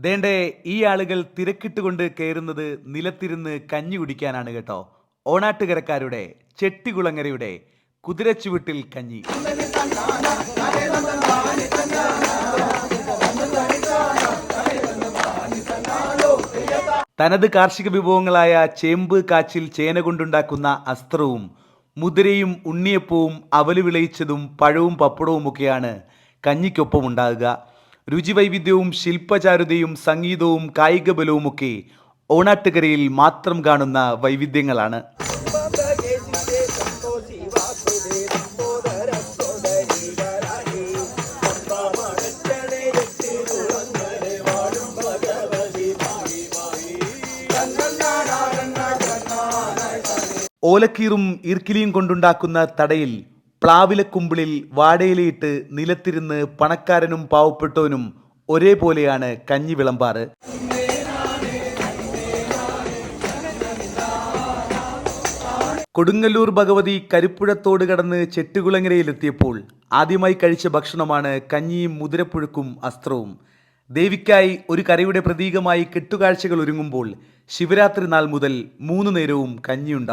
ദേണ്ടേ ഈ ആളുകൾ തിരക്കിട്ടുകൊണ്ട് കയറുന്നത് നിലത്തിരുന്ന് കഞ്ഞി കുടിക്കാനാണ് കേട്ടോ. ഓണാട്ടുകരക്കാരുടെ ചെട്ടികുളങ്ങരയുടെ കുതിരച്ചുവട്ടിൽ കഞ്ഞി. തനത് കാർഷിക വിഭവങ്ങളായ ചേമ്പ്, കാച്ചിൽ, ചേന കൊണ്ടുണ്ടാക്കുന്ന അസ്ത്രവും മുതിരയും ഉണ്ണിയപ്പവും അവല് വിളയിച്ചതും പഴവും പപ്പടവുമൊക്കെയാണ് കഞ്ഞിക്കൊപ്പം ഉണ്ടാകുക. രുചിവൈവിധ്യവും ശില്പചാരുതയും സംഗീതവും കായിക ബലവുമൊക്കെ ഓണാട്ടുകരയിൽ മാത്രം കാണുന്ന വൈവിധ്യങ്ങളാണ്. ഓലക്കീറും ഈർക്കിലിയും കൊണ്ടുണ്ടാക്കുന്ന തടയിൽ പ്ലാവിലക്കുമ്പിളിൽ വാടയിലയിട്ട് നിലത്തിരുന്ന് പണക്കാരനും പാവപ്പെട്ടവനും ഒരേപോലെയാണ് കഞ്ഞി വിളമ്പാറ്. കൊടുങ്ങല്ലൂർ ഭഗവതി കരിപ്പുഴത്തോട് കടന്ന് ചെട്ടികുളങ്ങരയിലെത്തിയപ്പോൾ ആദ്യമായി കഴിച്ച ഭക്ഷണമാണ് കഞ്ഞിയും മുതിരപ്പുഴുക്കും അസ്ത്രവും. ദേവിക്കായി ഒരു കരയുടെ പ്രതീകമായി കെട്ടുകാഴ്ചകൾ ഒരുങ്ങുമ്പോൾ ശിവരാത്രി നാൾ മുതൽ 3 നേരവും കഞ്ഞിയുണ്ടാവും.